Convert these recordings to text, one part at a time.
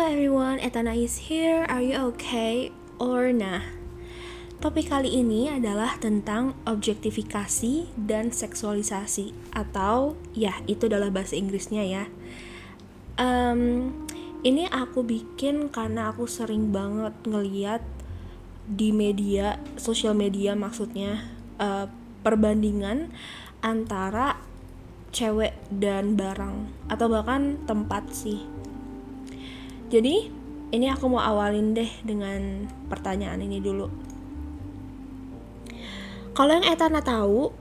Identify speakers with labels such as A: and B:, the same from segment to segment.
A: everyone, Etana is here. Are you okay? Or nah? Topik kali ini adalah tentang objektifikasi dan seksualisasi, atau ya itu adalah bahasa Inggrisnya ya. Ini aku bikin karena aku sering banget ngeliat di media, sosial media maksudnya, perbandingan antara cewek dan barang atau bahkan tempat sih. Jadi ini aku mau awalin deh dengan pertanyaan ini dulu. Kalau yang Etana tahu,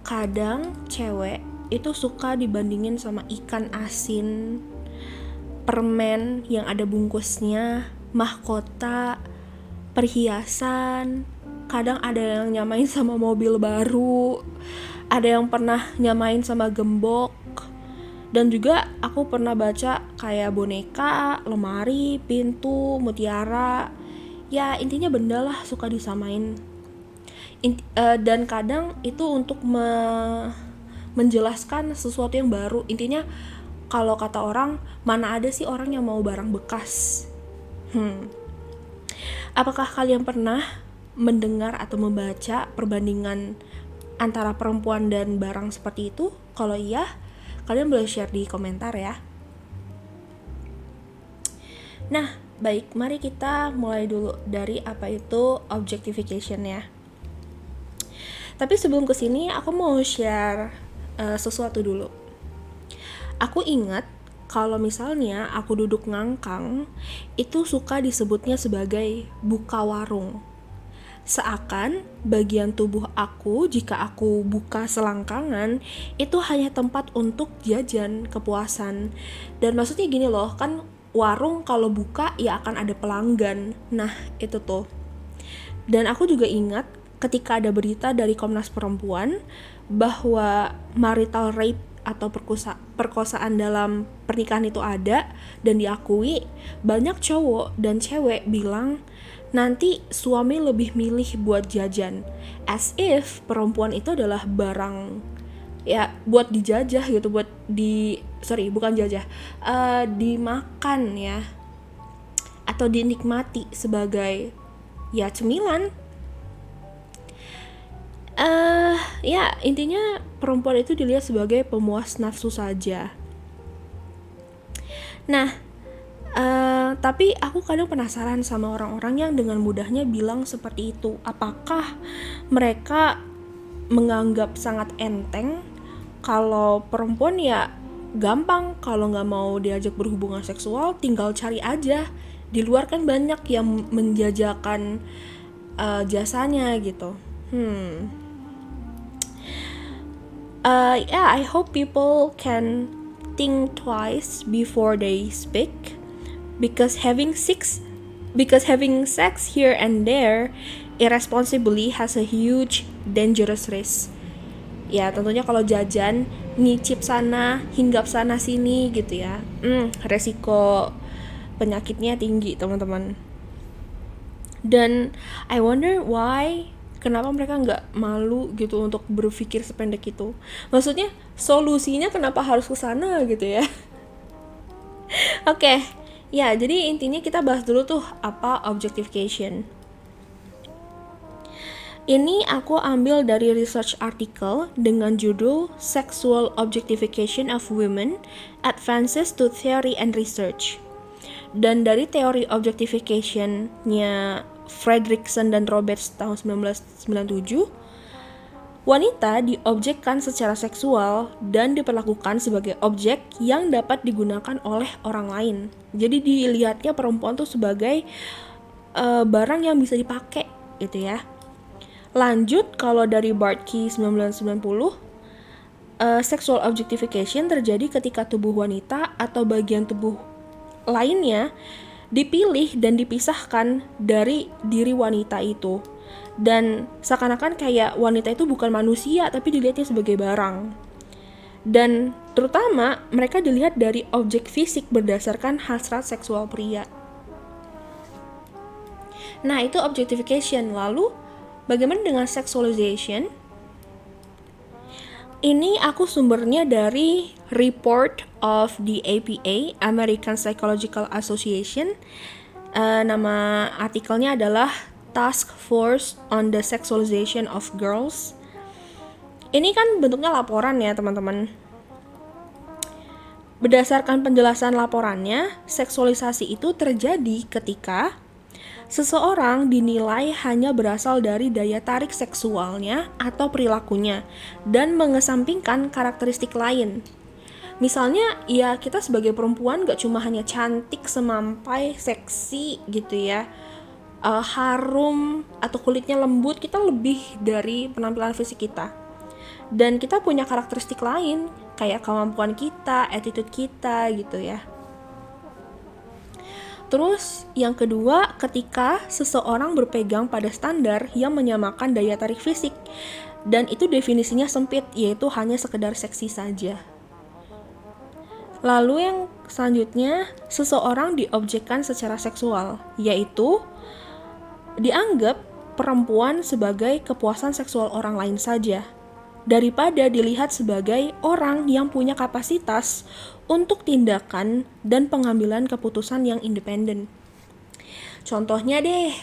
A: kadang cewek itu suka dibandingin sama ikan asin, permen yang ada bungkusnya, mahkota, perhiasan. Kadang ada yang nyamain sama mobil baru, ada yang pernah nyamain sama gembok. Dan juga aku pernah baca kayak boneka, lemari, pintu, mutiara. Ya intinya benda lah suka disamain. Dan kadang itu untuk menjelaskan sesuatu yang baru. Intinya kalau kata orang, mana ada sih orang yang mau barang bekas. Apakah kalian pernah mendengar atau membaca perbandingan antara perempuan dan barang seperti itu? Kalau iya, kalian boleh share di komentar ya. Nah, baik, mari kita mulai dulu dari apa itu objectification ya. Tapi sebelum kesini, aku mau share sesuatu dulu. Aku ingat kalau misalnya aku duduk ngangkang, itu suka disebutnya sebagai buka warung. Seakan bagian tubuh aku jika aku buka selangkangan itu hanya tempat untuk jajan kepuasan. Dan maksudnya gini loh, kan warung kalau buka ya akan ada pelanggan. Nah itu tuh. Dan aku juga ingat ketika ada berita dari Komnas Perempuan bahwa marital rape atau perkosaan dalam pernikahan itu ada dan diakui, banyak cowok dan cewek bilang nanti suami lebih milih buat jajan, as if perempuan itu adalah barang ya buat dijajah gitu, dimakan ya atau dinikmati sebagai ya cemilan. Ya intinya perempuan itu dilihat sebagai pemuas nafsu saja. Nah, tapi aku kadang penasaran sama orang-orang yang dengan mudahnya bilang seperti itu. Apakah mereka menganggap sangat enteng kalau perempuan ya gampang, kalau nggak mau diajak berhubungan seksual tinggal cari aja. Di luar kan banyak yang menjajakan jasanya gitu. Yeah, I hope people can think twice before they speak, because having sex here and there irresponsibly has a huge dangerous risk. Ya tentunya kalau jajan nyicip sana hinggap sana sini gitu ya, resiko penyakitnya tinggi teman-teman. Dan I wonder why, kenapa mereka nggak malu gitu untuk berpikir sependek itu. Maksudnya solusinya kenapa harus ke sana gitu ya. Oke. Ya, jadi intinya kita bahas dulu tuh apa objectification. Ini aku ambil dari research article dengan judul Sexual Objectification of Women, Advances to Theory and Research. Dan dari teori objectification-nya Fredrickson dan Roberts tahun 1997, wanita diobjekkan secara seksual dan diperlakukan sebagai objek yang dapat digunakan oleh orang lain. Jadi dilihatnya perempuan tuh sebagai barang yang bisa dipakai gitu ya. Lanjut, kalau dari Bartkey 1990, sexual objectification terjadi ketika tubuh wanita atau bagian tubuh lainnya dipilih dan dipisahkan dari diri wanita itu, dan seakan-akan kayak wanita itu bukan manusia tapi dilihatnya sebagai barang. Dan terutama mereka dilihat dari objek fisik berdasarkan hasrat seksual pria. Nah itu objectification. Lalu bagaimana dengan sexualization? Ini aku sumbernya dari Report of the APA, American Psychological Association. Nama artikelnya adalah Task Force on the Sexualization of Girls. Ini kan bentuknya laporan ya teman-teman. Berdasarkan penjelasan laporannya, seksualisasi itu terjadi ketika seseorang dinilai hanya berasal dari daya tarik seksualnya atau perilakunya dan mengesampingkan karakteristik lain. Misalnya, ya kita sebagai perempuan gak cuma hanya cantik, semampai, seksi gitu ya, harum atau kulitnya lembut, kita lebih dari penampilan fisik kita. Dan kita punya karakteristik lain, kayak kemampuan kita, attitude kita gitu ya. Terus yang kedua, ketika seseorang berpegang pada standar yang menyamakan daya tarik fisik, dan itu definisinya sempit, yaitu hanya sekedar seksi saja. Lalu yang selanjutnya, seseorang diobjekkan secara seksual, yaitu dianggap perempuan sebagai kepuasan seksual orang lain saja, daripada dilihat sebagai orang yang punya kapasitas untuk tindakan dan pengambilan keputusan yang independen. Contohnya deh,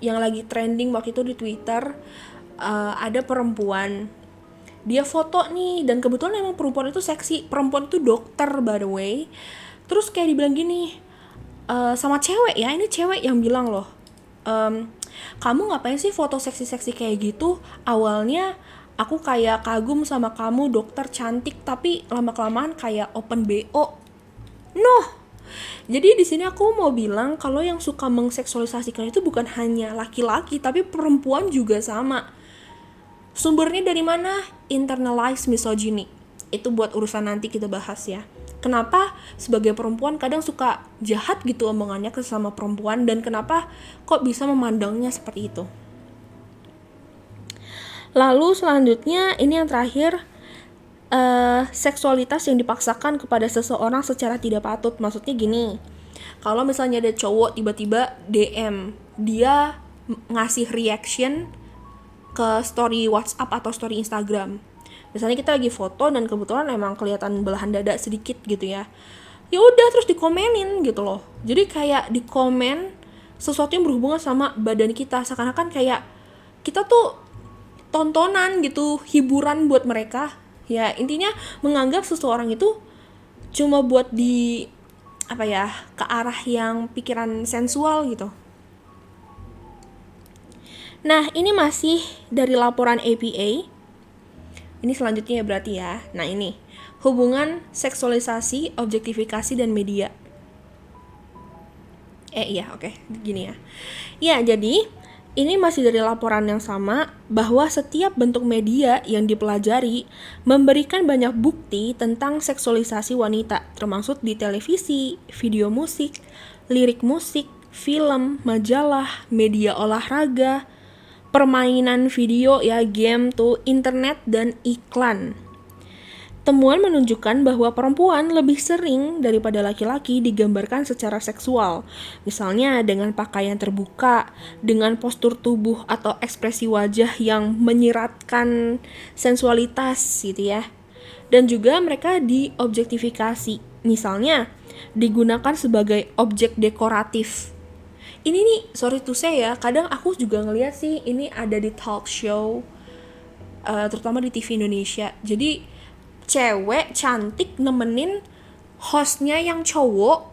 A: yang lagi trending waktu itu di Twitter, ada perempuan, dia foto nih, dan kebetulan emang perempuan itu seksi, perempuan itu dokter by the way. Terus kayak dibilang gini, sama cewek ya, ini cewek yang bilang loh, kamu ngapain sih foto seksi-seksi kayak gitu? Awalnya aku kayak kagum sama kamu, dokter cantik, tapi lama-kelamaan kayak open BO. Noh. Jadi di sini aku mau bilang kalau yang suka mengseksualisasikan itu bukan hanya laki-laki, tapi perempuan juga sama. Sumbernya dari mana? Internalized misogyny. Itu buat urusan nanti kita bahas ya. Kenapa sebagai perempuan kadang suka jahat gitu omongannya ke sesama perempuan, dan kenapa kok bisa memandangnya seperti itu. Lalu selanjutnya, ini yang terakhir, seksualitas yang dipaksakan kepada seseorang secara tidak patut. Maksudnya gini, kalau misalnya ada cowok tiba-tiba DM, dia ngasih reaction ke story WhatsApp atau story Instagram. Misalnya kita lagi foto dan kebetulan emang kelihatan belahan dada sedikit gitu ya. Ya udah terus dikomenin gitu loh. Jadi kayak dikomen sesuatu yang berhubungan sama badan kita, seakan-akan kayak kita tuh tontonan gitu, hiburan buat mereka. Ya intinya menganggap seseorang itu cuma buat di ke arah yang pikiran sensual gitu. Nah, ini masih dari laporan APA. Ini selanjutnya berarti ya. Nah, ini hubungan seksualisasi, objektifikasi dan media. Gini ya. Ya, jadi ini masih dari laporan yang sama, bahwa setiap bentuk media yang dipelajari memberikan banyak bukti tentang seksualisasi wanita, termasuk di televisi, video musik, lirik musik, film, majalah, media olahraga, permainan video ya, game tuh, internet, dan iklan. Temuan menunjukkan bahwa perempuan lebih sering daripada laki-laki digambarkan secara seksual, misalnya dengan pakaian terbuka, dengan postur tubuh atau ekspresi wajah yang menyiratkan sensualitas gitu ya. Dan juga mereka diobjektifikasi, misalnya digunakan sebagai objek dekoratif. Ini nih, sorry to say ya, kadang aku juga ngeliat sih ini ada di talk show, terutama di TV Indonesia. Jadi cewek cantik nemenin hostnya yang cowok,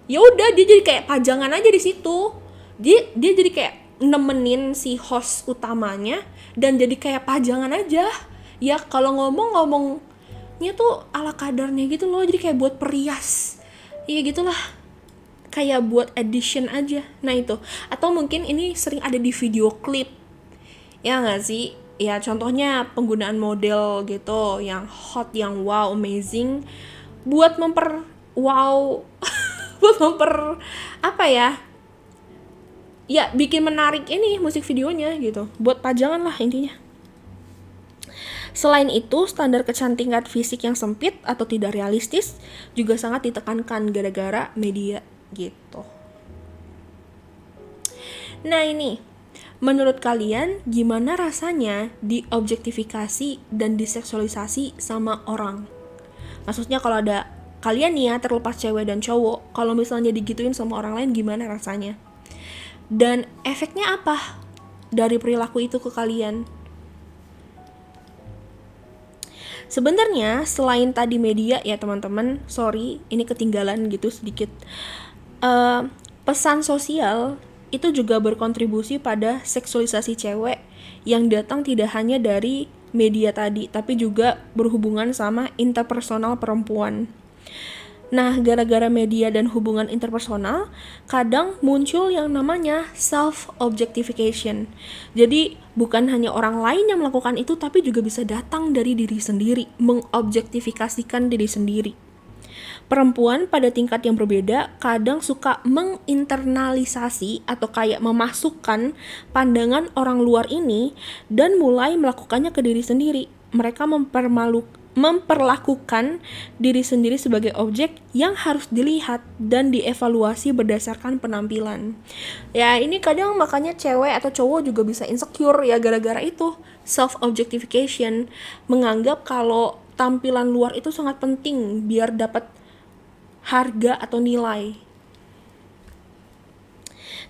A: ya udah dia jadi kayak pajangan aja di situ. Dia jadi kayak nemenin si host utamanya dan jadi kayak pajangan aja. Ya kalau ngomongnya tuh ala kadarnya gitu loh, jadi kayak buat perias. Iya gitulah. Kayak buat edition aja. Nah itu. Atau mungkin ini sering ada di video klip. Ya enggak sih? Ya contohnya penggunaan model gitu yang hot, yang wow, amazing, buat ya bikin menarik ini musik videonya gitu, buat pajangan lah intinya. Selain itu, standar kecantikan fisik yang sempit atau tidak realistis juga sangat ditekankan gara-gara media gitu. Nah ini, Menurut kalian, gimana rasanya diobjektifikasi dan diseksualisasi sama orang? Maksudnya kalau ada kalian nih ya, terlepas cewek dan cowok, kalau misalnya digituin sama orang lain gimana rasanya? Dan efeknya apa dari perilaku itu ke kalian? Sebenarnya selain tadi media ya teman-teman, sorry ini ketinggalan gitu sedikit. Pesan sosial itu juga berkontribusi pada seksualisasi cewek yang datang tidak hanya dari media tadi, tapi juga berhubungan sama interpersonal perempuan. Nah, gara-gara media dan hubungan interpersonal, kadang muncul yang namanya self-objectification. Jadi, bukan hanya orang lain yang melakukan itu, tapi juga bisa datang dari diri sendiri, mengobjektifikasikan diri sendiri. Perempuan pada tingkat yang berbeda kadang suka menginternalisasi atau kayak memasukkan pandangan orang luar ini dan mulai melakukannya ke diri sendiri. Mereka memperlakukan diri sendiri sebagai objek yang harus dilihat dan dievaluasi berdasarkan penampilan. Ya, ini kadang makanya cewek atau cowok juga bisa insecure ya gara-gara itu, self-objectification, menganggap kalau tampilan luar itu sangat penting biar dapat harga atau nilai.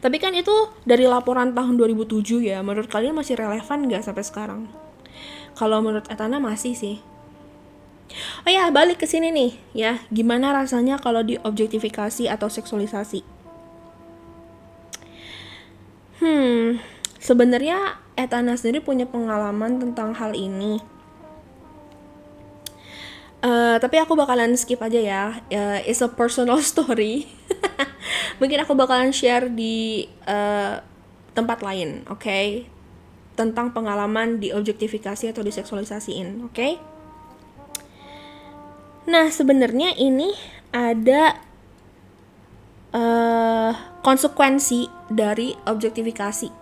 A: Tapi kan itu dari laporan tahun 2007 ya, menurut kalian masih relevan gak sampai sekarang? Kalau menurut Etana masih sih. Oh ya, balik ke sini nih ya, gimana rasanya kalau diobjektifikasi atau seksualisasi? Sebenarnya Etana sendiri punya pengalaman tentang hal ini. Tapi aku bakalan skip aja ya. It's a personal story. Mungkin aku bakalan share di tempat lain, oke? Tentang pengalaman diobjektifikasi atau diseksualisasiin, oke? Nah, sebenarnya ini ada konsekuensi dari objektifikasi.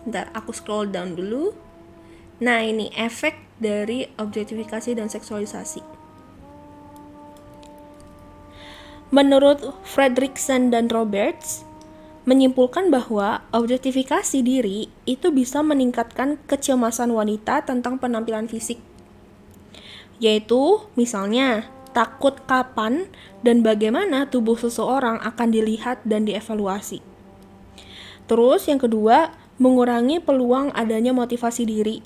A: Bentar, aku scroll down dulu. Nah, ini efek dari objektifikasi dan seksualisasi. Menurut Fredrickson dan Roberts, menyimpulkan bahwa objektifikasi diri itu bisa meningkatkan kecemasan wanita tentang penampilan fisik. Yaitu, misalnya, takut kapan dan bagaimana tubuh seseorang akan dilihat dan dievaluasi. Terus, yang kedua, mengurangi peluang adanya motivasi diri.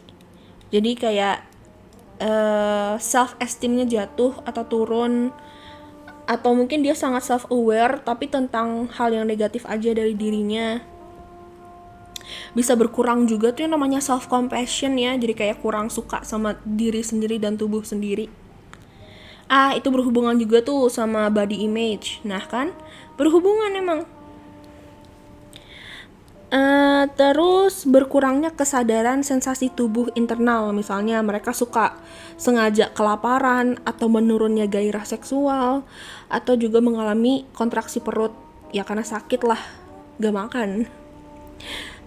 A: Jadi kayak self-esteemnya jatuh atau turun, atau mungkin dia sangat self-aware tapi tentang hal yang negatif aja dari dirinya. Bisa berkurang juga tuh yang namanya self-compassion ya, jadi kayak kurang suka sama diri sendiri dan tubuh sendiri. Itu berhubungan juga tuh sama body image. Nah kan, berhubungan emang. Terus berkurangnya kesadaran sensasi tubuh internal, misalnya mereka suka sengaja kelaparan atau menurunnya gairah seksual, atau juga mengalami kontraksi perut ya karena sakit lah gak makan.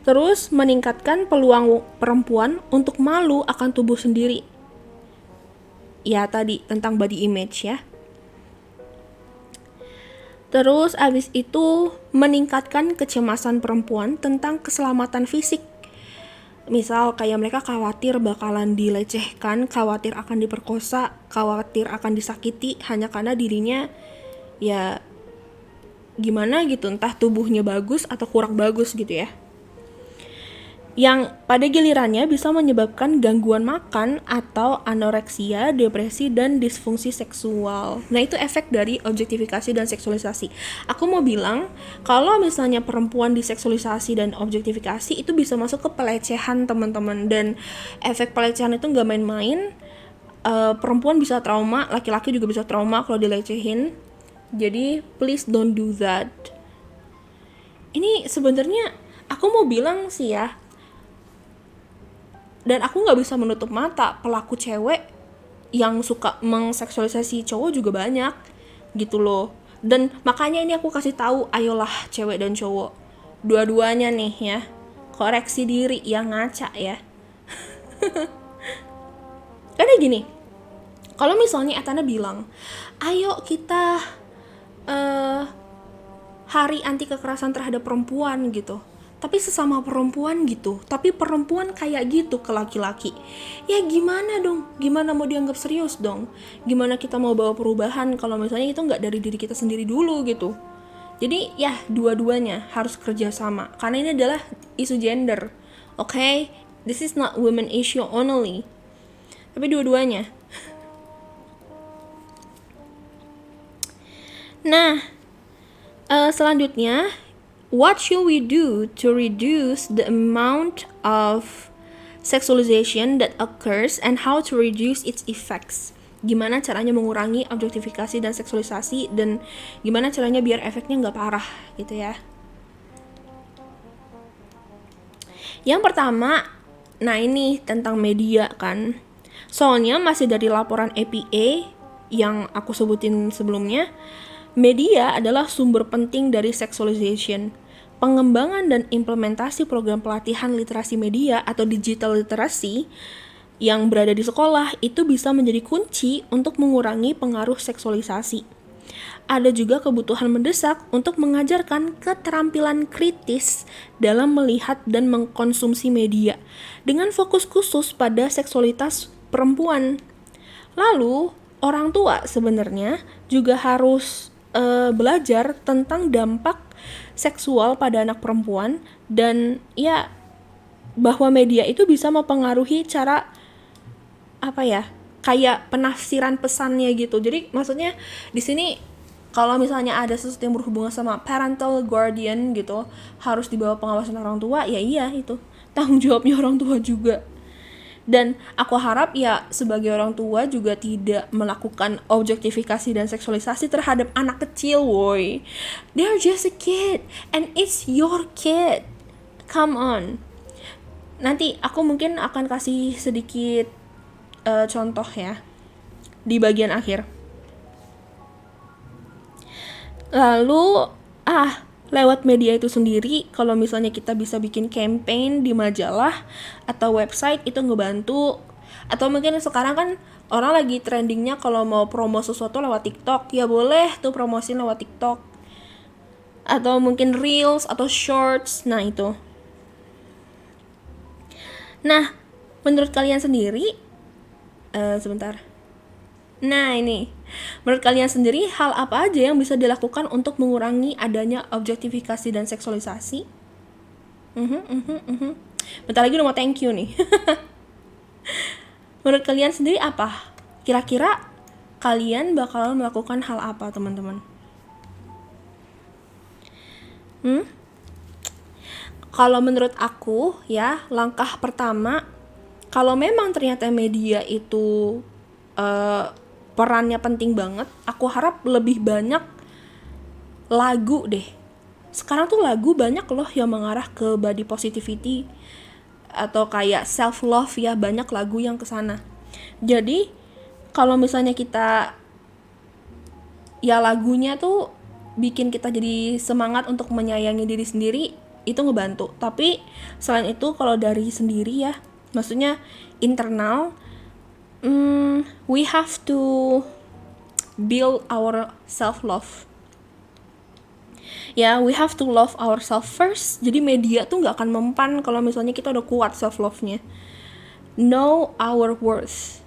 A: Terus meningkatkan peluang perempuan untuk malu akan tubuh sendiri. Ya tadi tentang body image ya. Terus abis itu meningkatkan kecemasan perempuan tentang keselamatan fisik. Misal kayak mereka khawatir bakalan dilecehkan, khawatir akan diperkosa, khawatir akan disakiti hanya karena dirinya ya gimana gitu, entah tubuhnya bagus atau kurang bagus gitu ya. Yang pada gilirannya bisa menyebabkan gangguan makan atau anoreksia, depresi, dan disfungsi seksual. Nah, itu efek dari objektifikasi dan seksualisasi. Aku mau bilang, kalau misalnya perempuan diseksualisasi dan objektifikasi, itu bisa masuk ke pelecehan, teman-teman. Dan efek pelecehan itu nggak main-main. Perempuan bisa trauma, laki-laki juga bisa trauma kalau dilecehin. Jadi, please don't do that. Ini sebenarnya, aku mau bilang sih ya, dan aku gak bisa menutup mata, pelaku cewek yang suka mengseksualisasi cowok juga banyak gitu loh. Dan makanya ini aku kasih tahu, ayolah cewek dan cowok, dua-duanya nih ya, koreksi diri yang ngaca ya. Karena gini, kalau misalnya Etana bilang, ayo kita hari anti kekerasan terhadap perempuan gitu, tapi sesama perempuan gitu, tapi perempuan kayak gitu ke laki-laki. Ya gimana dong? Gimana mau dianggap serius dong? Gimana kita mau bawa perubahan kalau misalnya itu nggak dari diri kita sendiri dulu gitu? Jadi ya dua-duanya harus kerja sama, karena ini adalah isu gender. Okay? This is not women issue only. Tapi dua-duanya. Nah, selanjutnya, what should we do to reduce the amount of sexualization that occurs and how to reduce its effects? Gimana caranya mengurangi objektifikasi dan seksualisasi, dan gimana caranya biar efeknya nggak parah gitu ya. Yang pertama, nah ini tentang media kan. Soalnya masih dari laporan APA yang aku sebutin sebelumnya, media adalah sumber penting dari sexualization. Pengembangan dan implementasi program pelatihan literasi media atau digital literacy yang berada di sekolah itu bisa menjadi kunci untuk mengurangi pengaruh seksualisasi. Ada juga kebutuhan mendesak untuk mengajarkan keterampilan kritis dalam melihat dan mengkonsumsi media dengan fokus khusus pada seksualitas perempuan. Lalu, orang tua sebenarnya juga harus belajar tentang dampak seksual pada anak perempuan, dan ya bahwa media itu bisa mempengaruhi cara kayak penafsiran pesannya gitu. Jadi maksudnya di sini kalau misalnya ada sesuatu yang berhubungan sama parental guardian gitu, harus dibawa pengawasan orang tua, ya iya itu tanggung jawabnya orang tua juga. Dan aku harap ya sebagai orang tua juga tidak melakukan objektifikasi dan seksualisasi terhadap anak kecil, woy. They're just a kid and it's your kid. Come on. Nanti aku mungkin akan kasih sedikit contoh ya di bagian akhir. Lalu lewat media itu sendiri, kalau misalnya kita bisa bikin campaign di majalah atau website, itu ngebantu. Atau mungkin sekarang kan orang lagi trendingnya kalau mau promo sesuatu lewat TikTok, ya boleh tuh promosin lewat TikTok. Atau mungkin Reels atau Shorts, nah itu. Nah, menurut kalian sendiri, sebentar. Nah ini, menurut kalian sendiri hal apa aja yang bisa dilakukan untuk mengurangi adanya objektifikasi dan seksualisasi? Bentar lagi udah mau thank you nih. Menurut kalian sendiri apa? Kira-kira kalian bakalan melakukan hal apa, teman-teman? Kalau menurut aku ya, langkah pertama, kalau memang ternyata media itu perannya penting banget, aku harap lebih banyak lagu deh. Sekarang tuh lagu banyak loh yang mengarah ke body positivity atau kayak self love ya, banyak lagu yang kesana. Jadi kalau misalnya kita ya lagunya tuh bikin kita jadi semangat untuk menyayangi diri sendiri, itu ngebantu. Tapi selain itu kalau dari sendiri ya, maksudnya internal, we have to build our self-love. Ya, we have to love ourselves first. Jadi media tuh gak akan mempan kalau misalnya kita udah kuat self-love-nya. Know our worth.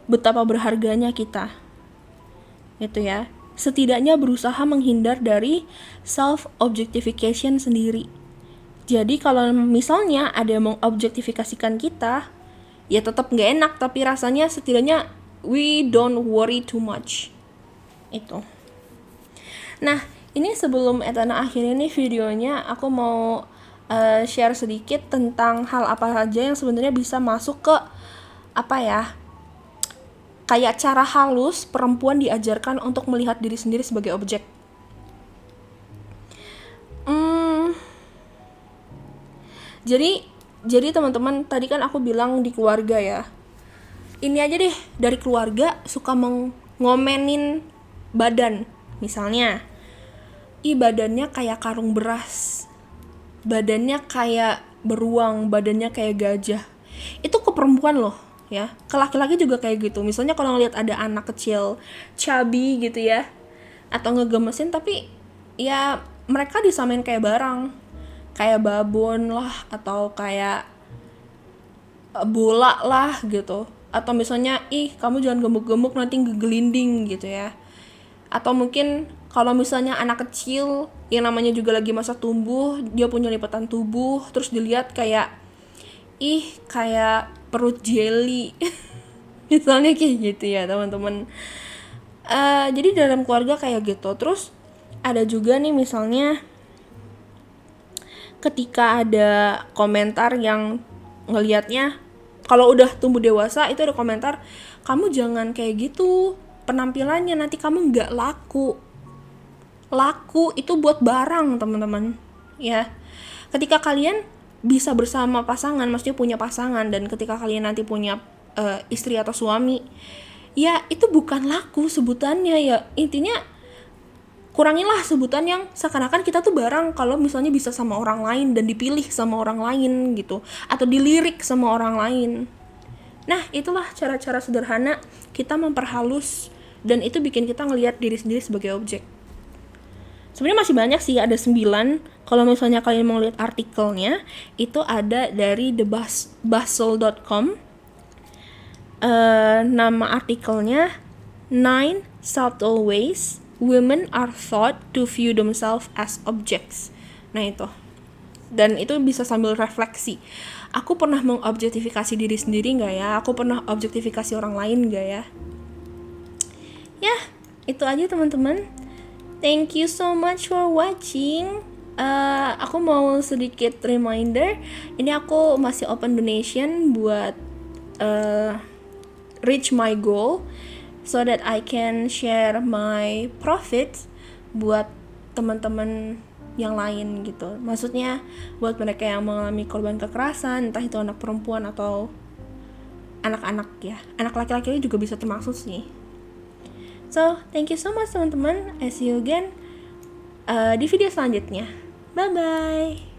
A: Betapa berharganya kita. Itu ya. Setidaknya berusaha menghindar dari self-objectification sendiri. Jadi kalau misalnya ada yang mengobjektifikasikan kita, ya tetap gak enak, tapi rasanya setidaknya we don't worry too much. Itu. Nah, ini sebelum Etana akhirnya nih videonya, aku mau share sedikit tentang hal apa saja yang sebenarnya bisa masuk ke kayak cara halus perempuan diajarkan untuk melihat diri sendiri sebagai objek. Jadi teman-teman, tadi kan aku bilang di keluarga ya. Ini aja deh, dari keluarga suka ngomenin badan. Misalnya, badannya kayak karung beras. Badannya kayak beruang, badannya kayak gajah. Itu ke perempuan loh, ya. Ke laki-laki juga kayak gitu. Misalnya kalau ngelihat ada anak kecil chubby gitu ya, atau ngegemesin, tapi ya mereka disamain kayak barang. kayak babon lah, atau kayak bola lah gitu, atau misalnya kamu jangan gemuk-gemuk nanti ngegelinding gitu ya. Atau mungkin kalau misalnya anak kecil yang namanya juga lagi masa tumbuh, dia punya lipatan tubuh, terus dilihat kayak kayak perut jelly misalnya kayak gitu ya teman-teman. Jadi dalam keluarga kayak gitu. Terus ada juga nih misalnya ketika ada komentar yang ngelihatnya kalau udah tumbuh dewasa, itu ada komentar, kamu jangan kayak gitu penampilannya, nanti kamu nggak laku itu buat barang teman-teman ya. Ketika kalian bisa bersama pasangan, maksudnya punya pasangan, dan ketika kalian nanti punya istri atau suami, ya itu bukan laku sebutannya ya. Intinya kurangilah sebutan yang seakan-akan kita tuh barang kalau misalnya bisa sama orang lain dan dipilih sama orang lain gitu, atau dilirik sama orang lain. Nah, itulah cara-cara sederhana kita memperhalus, dan itu bikin kita ngelihat diri sendiri sebagai objek. Sebenarnya masih banyak sih, ada 9. Kalau misalnya kalian mau lihat artikelnya, itu ada dari thebustle.com. Nama artikelnya 9 Subtle Ways Women Are Thought to View Themselves as Objects. Nah itu. Dan itu bisa sambil refleksi. Aku pernah mengobjektifikasi diri sendiri gak ya? Aku pernah objektifikasi orang lain gak ya? Ya, itu aja teman-teman. Thank you so much for watching. Aku mau sedikit reminder, ini aku masih open donation buat reach my goal, so that I can share my profits buat teman-teman yang lain gitu. Maksudnya buat mereka yang mengalami korban kekerasan, entah itu anak perempuan atau anak-anak ya. Anak laki-laki juga bisa termasuk sih. So, thank you so much teman-teman. I see you again di video selanjutnya. Bye-bye.